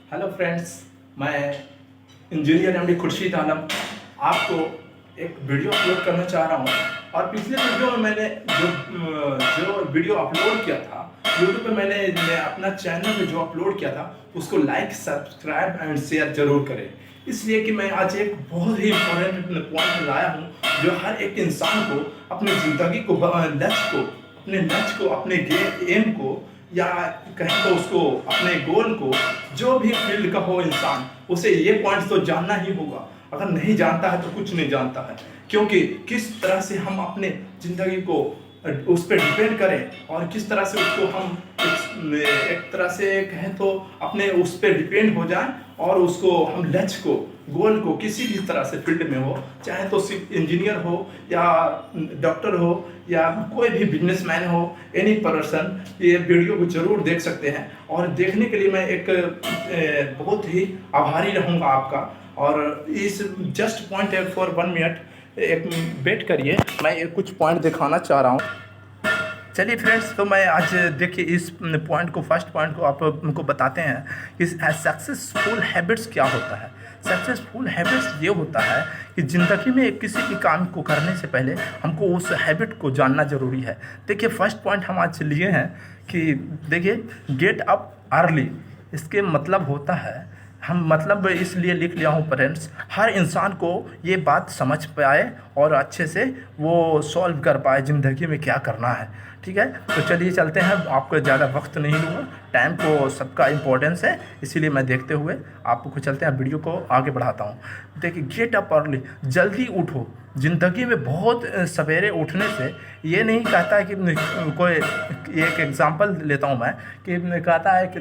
Hello friends, मैं engineer MD Khurshid Alam आपको एक वीडियो अपलोड करना चाह रहा हूँ। और पिछले वीडियो में मैंने जो वीडियो अपलोड किया था यूट्यूब पे, मैं अपना चैनल में जो अपलोड किया था उसको लाइक, सब्सक्राइब एंड शेयर जरूर करें। इसलिए कि मैं आज एक बहुत ही इम्पोर्टेंट पॉइंट लाया हूँ जो हर एक इंसान को अपनी ज़िंदगी को, लक्ष्य को, अपने एम को, या कहें तो उसको अपने गोल को, जो भी फील्ड का हो इंसान, उसे ये पॉइंट तो जानना ही होगा। अगर नहीं जानता है तो कुछ नहीं जानता है, क्योंकि किस तरह से हम अपने ज़िंदगी को उस पर डिपेंड करें और किस तरह से उसको हम एक तरह से कहें तो अपने उस पर डिपेंड हो जाएं और उसको हम लक्ष्य को, गोल को, किसी भी तरह से फील्ड में हो, चाहे तो सिर्फ इंजीनियर हो या डॉक्टर हो या कोई भी बिजनेसमैन हो, एनी पर्सन, ये वीडियो को जरूर देख सकते हैं। और देखने के लिए मैं एक बहुत ही आभारी रहूँगा आपका। और इस जस्ट पॉइंट है फॉर 1 मिनट, एक वेट करिए, मैं एक कुछ पॉइंट दिखाना चाह रहा हूँ। चलिए फ्रेंड्स, तो मैं आज देखिए इस पॉइंट को, फर्स्ट पॉइंट को आप उनको बताते हैं कि सक्सेसफुल हैबिट्स क्या होता है। सक्सेसफुल हैबिट्स ये होता है कि ज़िंदगी में किसी भी काम को करने से पहले हमको उस हैबिट को जानना ज़रूरी है। देखिए फर्स्ट पॉइंट हम आज लिए हैं कि देखिए गेट अप अर्ली, इसके मतलब होता है, हम मतलब इसलिए लिख लिया हूँ फ्रेंड्स, हर इंसान को ये बात समझ पाए और अच्छे से वो सॉल्व कर पाए ज़िंदगी में क्या करना है। ठीक है, तो चलिए चलते हैं, आपको ज़्यादा वक्त नहीं लूँगा, टाइम को सबका इम्पोर्टेंस है, इसीलिए मैं देखते हुए आपको चलते हैं, वीडियो को आगे बढ़ाता हूँ। देखिए गेट अप अर्ली, जल्दी उठो। ज़िंदगी में बहुत सवेरे उठने से ये नहीं कहता है कि कोई, एक एग्जांपल लेता हूँ मैं, कि कहता है कि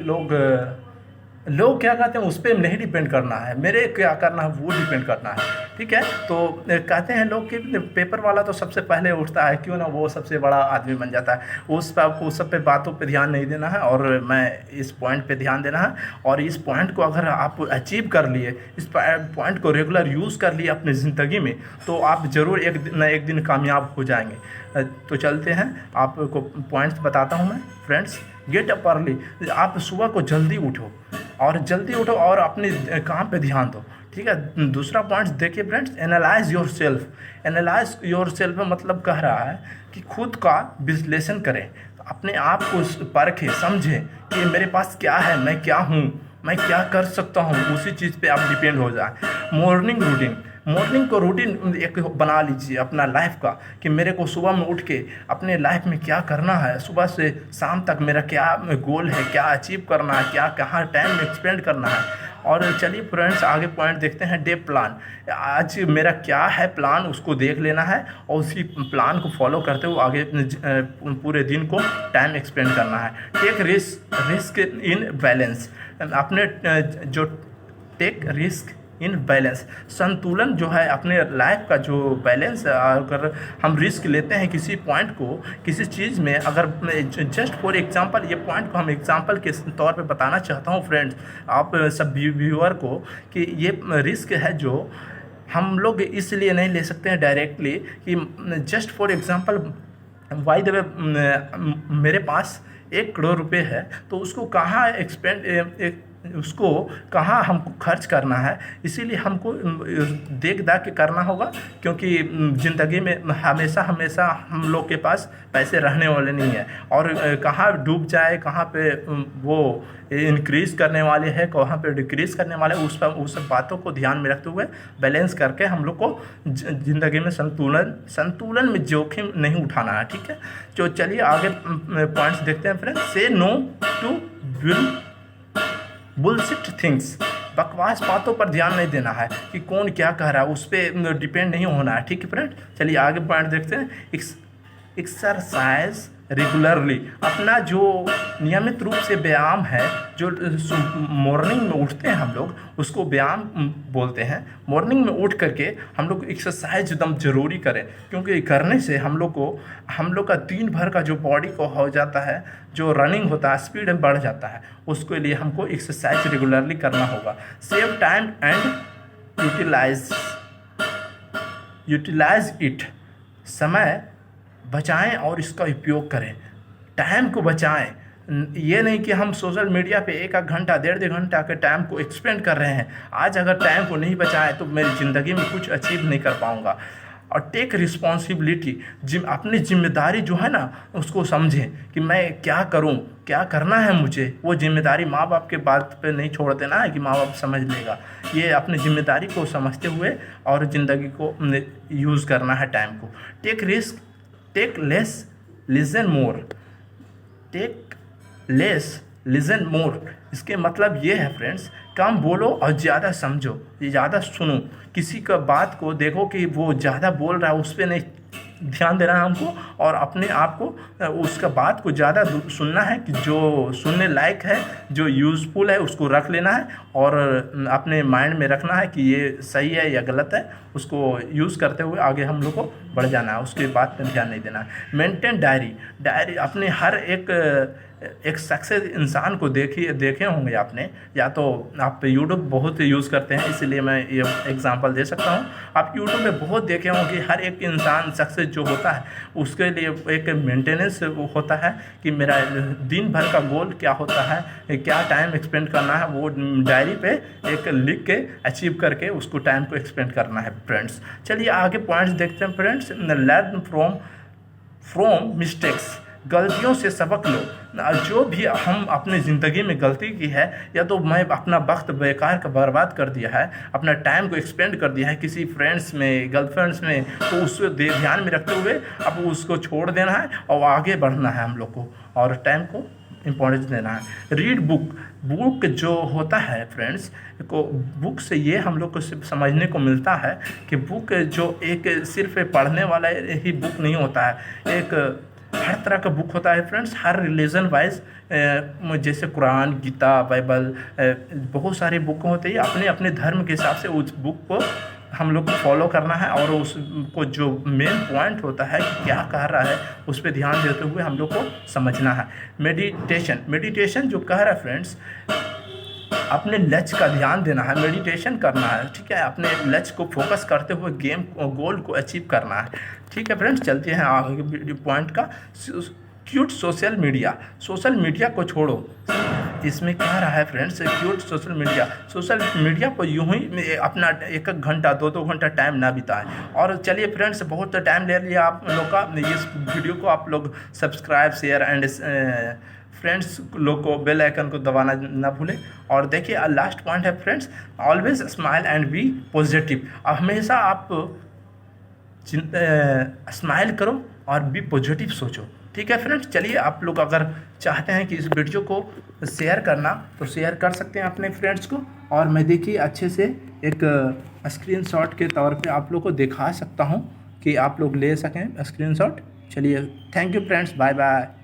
लोग क्या कहते हैं उस पर नहीं डिपेंड करना है, मेरे क्या करना है वो डिपेंड करना है। ठीक है, तो कहते हैं लोग कि पेपर वाला तो सबसे पहले उठता है, क्यों ना वो सबसे बड़ा आदमी बन जाता है। उस पर आपको सब पे बातों पे ध्यान नहीं देना है और मैं इस पॉइंट पे ध्यान देना है। और इस पॉइंट को अगर आप अचीव कर लिए, इस पॉइंट को रेगुलर यूज़ कर लिए अपनी ज़िंदगी में, तो आप ज़रूर एक दिन कामयाब हो जाएंगे। तो चलते हैं, आपको पॉइंट्स बताता हूँ मैं फ्रेंड्स। गेट अप अर्ली, आप सुबह को जल्दी उठो और अपने काम पे ध्यान दो। ठीक है, दूसरा पॉइंट देखिए फ्रेंड्स, एनालाइज योर सेल्फ मतलब कह रहा है कि खुद का विश्लेषण करें, अपने आप को परखें, समझें कि मेरे पास क्या है, मैं क्या हूँ, मैं क्या कर सकता हूँ, उसी चीज़ पे आप डिपेंड हो जाए। मॉर्निंग को रूटीन एक बना लीजिए अपना लाइफ का, कि मेरे को सुबह में उठ के अपने लाइफ में क्या करना है, सुबह से शाम तक मेरा क्या गोल है, क्या अचीव करना है, क्या कहाँ टाइम एक्सपेंड करना है। और चलिए फ्रेंड्स आगे पॉइंट देखते हैं, डे प्लान। आज मेरा क्या है प्लान, उसको देख लेना है और उसी प्लान को फॉलो करते हुए आगे पूरे दिन को टाइम एक्सपेंड करना है। टेक रिस्क इन बैलेंस, अपने जो टेक रिस्क इन बैलेंस, संतुलन जो है अपने लाइफ का, जो बैलेंस है, अगर हम रिस्क लेते हैं किसी पॉइंट को, किसी चीज़ में, अगर जस्ट फॉर एग्जांपल, ये पॉइंट को हम एग्जांपल के तौर पे बताना चाहता हूँ फ्रेंड्स आप सब व्यूअर को, कि ये रिस्क है जो हम लोग इसलिए नहीं ले सकते हैं डायरेक्टली, कि just for example by the way मेरे पास 1 करोड़ रुपए है, तो उसको कहाँ उसको कहाँ हमको खर्च करना है, इसीलिए हमको देख दाख के करना होगा, क्योंकि ज़िंदगी में हमेशा हम लोग के पास पैसे रहने वाले नहीं हैं। और कहाँ डूब जाए, कहाँ पे वो इंक्रीज़ करने वाले हैं, कहाँ पे डिक्रीज़ करने वाले, उस सब बातों को ध्यान में रखते हुए बैलेंस करके हम लोग को ज़िंदगी में संतुलन में जोखिम नहीं उठाना है। ठीक है, तो चलिए आगे पॉइंट्स देखते हैं फ्रेंड्स। से नो टू बुलशिट थिंग्स, बकवास बातों पर ध्यान नहीं देना है कि कौन क्या कह रहा है, उस पर डिपेंड नहीं होना है। ठीक है फ्रेंड, चलिए आगे पॉइंट देखते हैं। एक्सरसाइज रेगुलरली, अपना जो नियमित रूप से व्यायाम है, जो मॉर्निंग में उठते हैं हम लोग, उसको व्यायाम बोलते हैं। मॉर्निंग में उठ करके हम लोग एक्सरसाइज एकदम ज़रूरी करें, क्योंकि करने से हम लोग का दिन भर का जो बॉडी को हो जाता है, जो रनिंग होता है, स्पीड में बढ़ जाता है, उसके लिए हमको एक्सरसाइज रेगुलरली करना होगा। Save time and utilize it, समय बचाएं और इसका उपयोग करें। टाइम को बचाएं, ये नहीं कि हम सोशल मीडिया पे एक घंटा 1.5 घंटा के टाइम को एक्सपेंड कर रहे हैं। आज अगर टाइम को नहीं बचाए तो मेरी ज़िंदगी में कुछ अचीव नहीं कर पाऊँगा। और टेक रिस्पॉन्सिबिलिटी, अपनी जिम्मेदारी जो है ना उसको समझें कि मैं क्या करूं, क्या करना है मुझे। वो जिम्मेदारी माँ बाप के बात पे नहीं छोड़ देना है कि माँ बाप समझ लेगा। ये अपनी जिम्मेदारी को समझते हुए और ज़िंदगी को यूज़ करना है टाइम को। Take risk, take less, listen more. Take less, listen more, इसके मतलब ये है फ्रेंड्स, कम बोलो और ज़्यादा समझो, ज़्यादा सुनो। किसी का बात को देखो कि वो ज़्यादा बोल रहा है, उस पर नहीं ध्यान देना है हमको, और अपने आप को उसका बात को ज़्यादा सुनना है कि जो सुनने लायक है, जो यूज़फुल है उसको रख लेना है और अपने माइंड में रखना है कि ये सही है या गलत है। उसको यूज़ करते हुए आगे हम लोग को बढ़ जाना है, उसके बात पर ध्यान नहीं देना है। मेंटेन डायरी अपने हर एक सक्सेस इंसान को देखे होंगे आपने, या तो आप यूट्यूब बहुत यूज़ करते हैं इसलिए मैं ये एग्जांपल दे सकता हूँ। आप यूट्यूब में बहुत देखे होंगे हर एक इंसान सक्सेस जो होता है उसके लिए एक मेंटेनेंस होता है कि मेरा दिन भर का गोल क्या होता है, क्या टाइम एक्सपेंड करना है, वो डायरी पे एक लिख के अचीव करके उसको टाइम को एक्सपेंड करना है फ्रेंड्स। चलिए आगे पॉइंट्स देखते हैं फ्रेंड्स। लर्न फ्रॉम मिस्टेक्स, गलतियों से सबक लो। जो भी हम अपनी ज़िंदगी में गलती की है, या तो मैं अपना वक्त बेकार का बर्बाद कर दिया है, अपना टाइम को एक्सपेंड कर दिया है किसी फ्रेंड्स में, गर्लफ्रेंड्स में, तो उसको ध्यान में रखते हुए अब उसको छोड़ देना है और आगे बढ़ना है हम लोग को, और टाइम को इम्पोर्टेंस देना है। रीड बुक जो होता है फ्रेंड्स को, बुक से ये हम लोग को सिर्फ समझने को मिलता है कि बुक जो एक सिर्फ पढ़ने वाला ही बुक नहीं होता है, एक हर तरह का बुक होता है फ्रेंड्स, हर रिलीजन वाइज। जैसे कुरान, गीता, बाइबल, बहुत सारी बुक होती है। अपने अपने धर्म के हिसाब से उस बुक को हम लोग को फॉलो करना है, और उसको जो मेन पॉइंट होता है कि क्या कह रहा है उस पर ध्यान देते हुए हम लोग को समझना है। मेडिटेशन जो कह रहा है फ्रेंड्स, अपने लक्ष्य का ध्यान देना है, मेडिटेशन करना है, ठीक है, अपने लक्ष्य को फोकस करते हुए गोल को अचीव करना है। ठीक है फ्रेंड्स, चलते हैं आगे पॉइंट का। क्यूट सोशल मीडिया को छोड़ो। इसमें कह रहा है फ्रेंड्स, क्यूट सोशल मीडिया पर यूं ही अपना 1 घंटा 2 घंटा टाइम ना बिताएं। और चलिए फ्रेंड्स, बहुत टाइम ले लिया आप लोग का, इस वीडियो को आप लोग सब्सक्राइब, शेयर एंड फ्रेंड्स लोग को बेल आइकन को दबाना ना भूलें। और देखिए लास्ट पॉइंट है friends, always smile and be positive. हमेशा आप स्माइल करो और बी पॉजिटिव सोचो। ठीक है फ्रेंड्स, चलिए आप लोग अगर चाहते हैं कि इस वीडियो को शेयर करना तो शेयर कर सकते हैं अपने फ्रेंड्स को, और मैं देखिए अच्छे से एक स्क्रीनशॉट के तौर पे आप लोग को दिखा सकता हूं कि आप लोग ले सकें स्क्रीनशॉट। चलिए, thank you friends, bye bye.